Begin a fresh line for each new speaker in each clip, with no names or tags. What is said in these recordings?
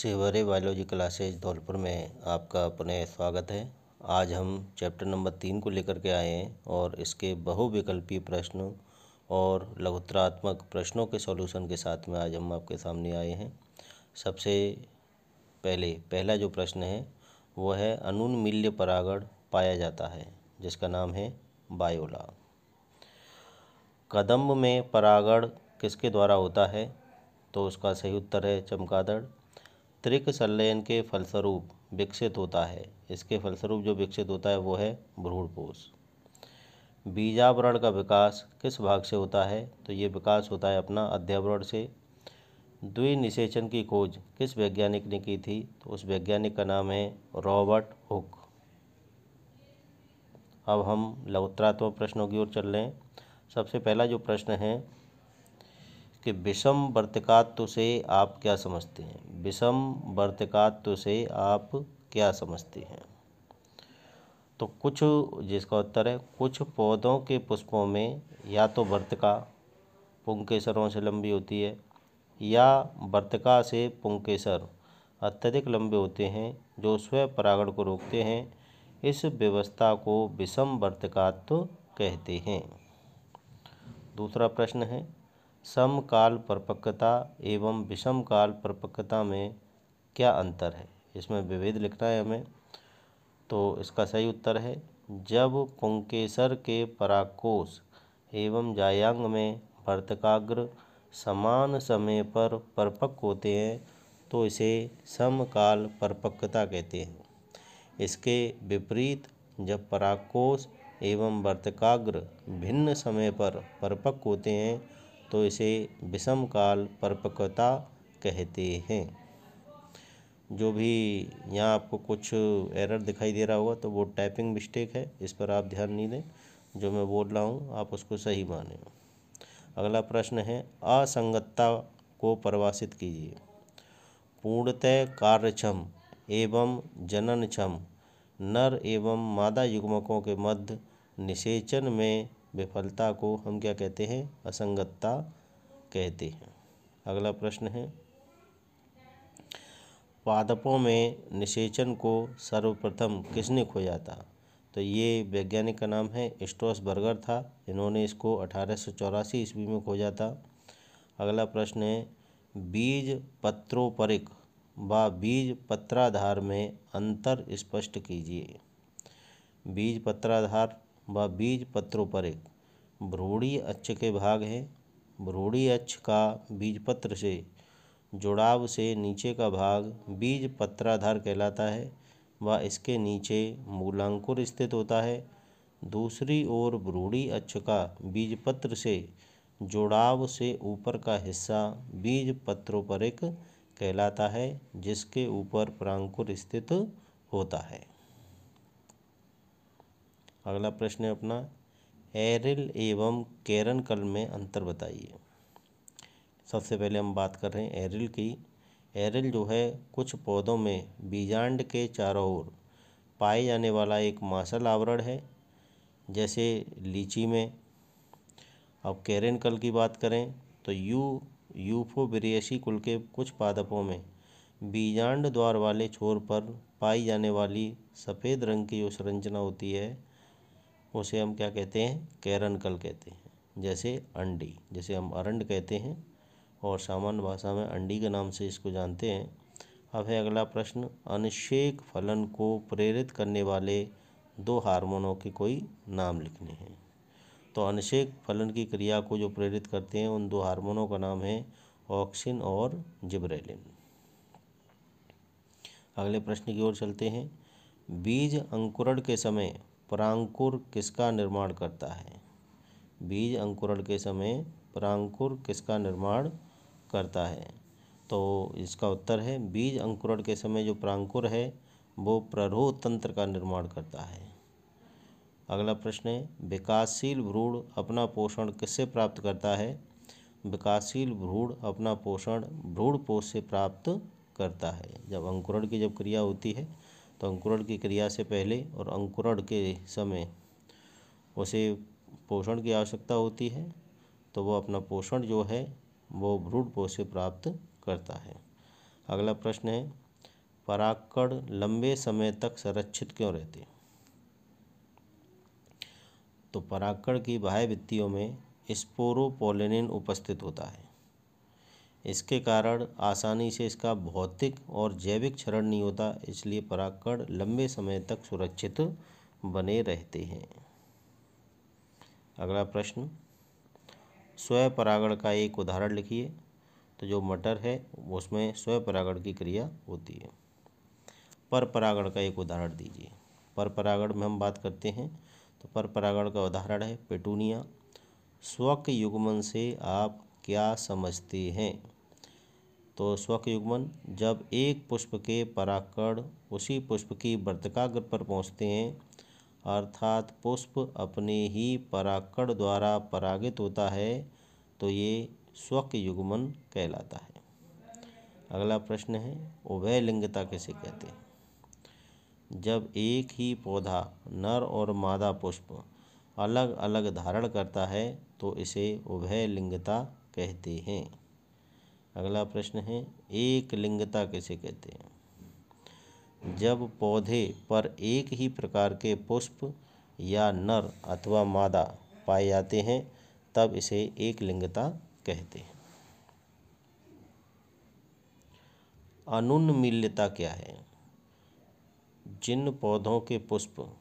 Severe biology classes Dholpur में आपका पुनः स्वागत है। आज हम चैप्टर नंबर 3 को लेकर के आए हैं और इसके बहुविकल्पीय प्रश्न और लघुत्तरात्मक प्रश्नों के सॉल्यूशन के साथ में आज हम आपके सामने आए हैं। सबसे पहला जो प्रश्न है वो है अनुन्मील्य परागण पाया जाता है, जिसका नाम है वायोला। कदम्ब में परागण किसके द्वारा होता है? तो उसका सही उत्तर है चमगादड़। त्रिक संलयन के फलस्वरूप विकसित होता है, इसके फलस्वरूप जो विकसित होता है वो है भ्रूणपोष। बीजावरण का विकास किस भाग से होता है? तो ये विकास होता है अपना अध्यावरण से। द्विनिषेचन की खोज किस वैज्ञानिक ने की थी? तो उस वैज्ञानिक का नाम है रॉबर्ट हुक। अब हम लघुत्तरात्मक प्रश्नों की ओर चल रहे हैं। सबसे पहला जो प्रश्न है कि विषम वर्तिकात्व से आप क्या समझते हैं? विषम वर्तिकात्व से आप क्या समझते हैं? तो जिसका उत्तर है कुछ पौधों के पुष्पों में या तो वर्तिका पुंकेसरों से लंबी होती है या वर्तिका से पुंकेसर अत्यधिक लंबे होते हैं जो स्वयं परागण को रोकते हैं। इस व्यवस्था को विषम वर्तिकात्व कहते हैं। दूसरा प्रश्न है समकाल परिपक्वता एवं विषमकाल परिपक्वता में क्या अंतर है? इसमें विभेद लिखना है हमें। तो इसका सही उत्तर है जब पुंकेसर के परागकोश एवं जायांग में वर्तिकाग्र समान समय पर परिपक्व होते हैं तो इसे समकाल परिपक्वता कहते हैं। इसके विपरीत जब परागकोश एवं वर्तिकाग्र भिन्न समय पर परिपक्व होते हैं तो इसे विषमकाल परिपक्वता कहते हैं। जो भी यहाँ आपको कुछ एरर दिखाई दे रहा होगा तो वो टाइपिंग मिस्टेक है, इस पर आप ध्यान नहीं दें। जो मैं बोल रहा हूँ आप उसको सही मानें। अगला प्रश्न है असंगतता को परिभाषित कीजिए। पूर्णतः कार्यक्षम एवं जननक्षम नर एवं मादा युग्मकों के मध्य निषेचन में विफलता को हम क्या कहते हैं? असंगतता कहते हैं। अगला प्रश्न है पादपों में निषेचन को सर्वप्रथम किसने खोजा था? तो ये वैज्ञानिक का नाम है स्ट्रॉसबर्गर था। इन्होंने इसको 1884 ईस्वी में खोजा था। अगला प्रश्न है बीज पत्रोपरिक व बीज पत्राधार में अंतर स्पष्ट कीजिए। बीज पत्राधार व बीज पत्रोपरिक भ्रूणीय अक्ष के भाग हैं। भ्रूणीय अक्ष का बीजपत्र से जुड़ाव से नीचे का भाग बीज पत्राधार कहलाता है व इसके नीचे मूलांकुर स्थित होता है। दूसरी ओर भ्रूणीय अक्ष का बीजपत्र से जुड़ाव से ऊपर का हिस्सा बीज पत्रोपरिक कहलाता है, जिसके ऊपर परांकुर स्थित होता है। अगला प्रश्न है अपना एरिल एवं कैरनकल में अंतर बताइए। सबसे पहले हम बात कर रहे हैं एरिल की। एरिल जो है कुछ पौधों में बीजांड के चारों ओर पाए जाने वाला एक मांसल आवरण है, जैसे लीची में। अब कैरनकल की बात करें तो यूफोबिरियसी कुल के कुछ पादपों में बीजांड द्वार वाले छोर पर पाई जाने वाली सफ़ेद रंग की जो संरचना होती है उसे हम क्या कहते हैं? कैरनकल कहते हैं। जैसे अंडी, जैसे हम अरंड कहते हैं और सामान्य भाषा में अंडी के नाम से इसको जानते हैं। अब है अगला प्रश्न अनिषेक फलन को प्रेरित करने वाले दो हार्मोनों के कोई नाम लिखने हैं। तो अनिषेक फलन की क्रिया को जो प्रेरित करते हैं उन दो हार्मोनों का नाम है ऑक्सिन और जिबरेलिन। अगले प्रश्न की ओर चलते हैं बीज अंकुरण के समय परांकुर किसका निर्माण करता है? बीज अंकुरण के समय परांकुर किसका निर्माण करता है? तो इसका उत्तर है बीज अंकुरण के समय जो परांकुर है वो प्ररोह तंत्र का निर्माण करता है। अगला प्रश्न है विकासशील भ्रूण अपना पोषण किससे प्राप्त करता है? विकासशील भ्रूण अपना पोषण भ्रूणपोष से प्राप्त करता है। जब अंकुरण की जब क्रिया होती है तो अंकुरण की क्रिया से पहले और अंकुरण के समय उसे पोषण की आवश्यकता होती है, तो वो अपना पोषण जो है वो भ्रूणपोष से प्राप्त करता है। अगला प्रश्न है, परागकण लंबे समय तक संरक्षित क्यों रहते हैं? तो परागकण की बाह्य भित्तियों में स्पोरोपोलिन उपस्थित होता है। इसके कारण आसानी से इसका भौतिक और जैविक क्षरण नहीं होता, इसलिए परागकण लंबे समय तक सुरक्षित बने रहते हैं। अगला प्रश्न, स्वपरागण का एक उदाहरण लिखिए। तो जो मटर है उसमें स्वपरागण की क्रिया होती है। पर परागण का एक उदाहरण दीजिए। पर परागण में हम बात करते हैं तो पर परागण का उदाहरण है पेटूनिया। स्वक युग्मन से आप क्या समझते हैं? तो स्वक युग्मन, जब एक पुष्प के परागकण उसी पुष्प की वर्तिकाग्र पर पहुंचते हैं, अर्थात पुष्प अपने ही परागकण द्वारा परागित होता है, तो ये स्वक युग्मन कहलाता है। अगला प्रश्न है, उभयलिंगता किसे कहते हैं? जब एक ही पौधा नर और मादा पुष्प अलग अलग धारण करता है तो इसे उभयलिंगता कहते हैं। अगला प्रश्न है, एक लिंगता किसे कहते हैं? जब पौधे पर एक ही प्रकार के पुष्प या नर अथवा मादा पाए जाते हैं तब इसे एक लिंगता कहते हैं। अनुन्मील्यता क्या है? जिन पौधों के पुष्प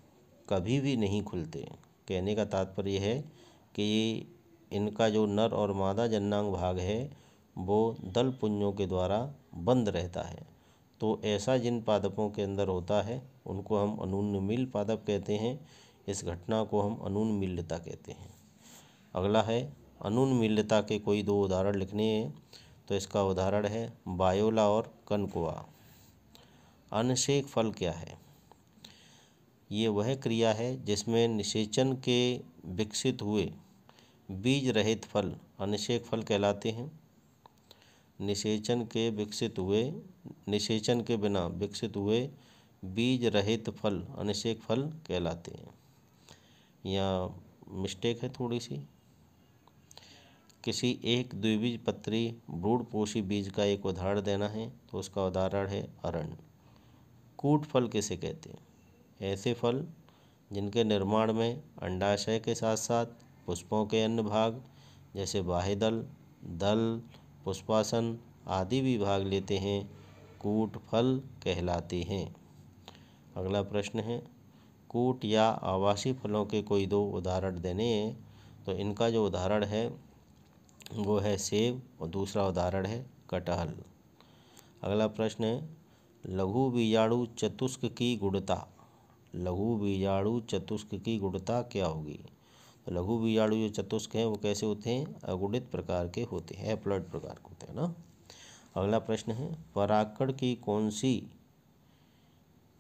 कभी भी नहीं खुलते, कहने का तात्पर्य है कि इनका जो नर और मादा जननांग भाग है वो दल पुंजों के द्वारा बंद रहता है, तो ऐसा जिन पादपों के अंदर होता है उनको हम अनुन्मील पादप कहते हैं। इस घटना को हम अनुन्मील्यता कहते हैं। अगला है, अनुन्मील्यता के कोई दो उदाहरण लिखने हैं। तो इसका उदाहरण है बायोला और कनकोआ। अनशेक फल क्या है? ये वह क्रिया है जिसमें निषेचन के विकसित हुए बीज रहित फल अनिषेक फल कहलाते हैं। निषेचन के बिना विकसित हुए बीज रहित फल अनिषेक फल कहलाते हैं। यहाँ मिस्टेक है थोड़ी सी। किसी एक द्विबीजपत्री ब्रूडपोषी बीज का एक उदाहरण देना है, तो उसका उदाहरण है अरण। कूट फल किसे कहते हैं? ऐसे फल जिनके निर्माण में अंडाशय के साथ साथ पुष्पों के अन्य भाग जैसे बाह्यदल, दल, पुष्पासन आदि भी भाग लेते हैं, कूट फल कहलाते हैं। अगला प्रश्न है, कूट या आवासी फलों के कोई दो उदाहरण देने हैं। तो इनका जो उदाहरण है वो है सेब और दूसरा उदाहरण है कटहल। अगला प्रश्न है, लघु बीजाणु चतुष्क की गुणता। लघु बीजाणु चतुष्क की गुणता क्या होगी? तो लघु बीजाणु जो चतुष्क हैं वो कैसे होते हैं? अगुणित प्रकार के होते हैं, हैप्लॉइड प्रकार के होते हैं ना। अगला प्रश्न है, परागकण की कौन सी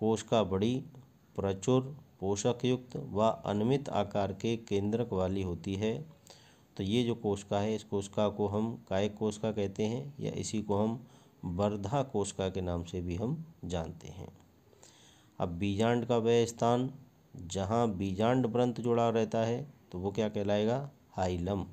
कोशिका बड़ी, प्रचुर पोषक युक्त व अनियमित आकार के केंद्रक वाली होती है? तो ये जो कोशिका है इस कोशिका को हम कायिक कोशिका कहते हैं, या इसी को हम वर्धा कोशिका के नाम से भी हम जानते हैं। अब बीजांड का वह स्थान जहाँ बीजांड व्रंत जुड़ा रहता है तो वो क्या कहलाएगा? हाइलम।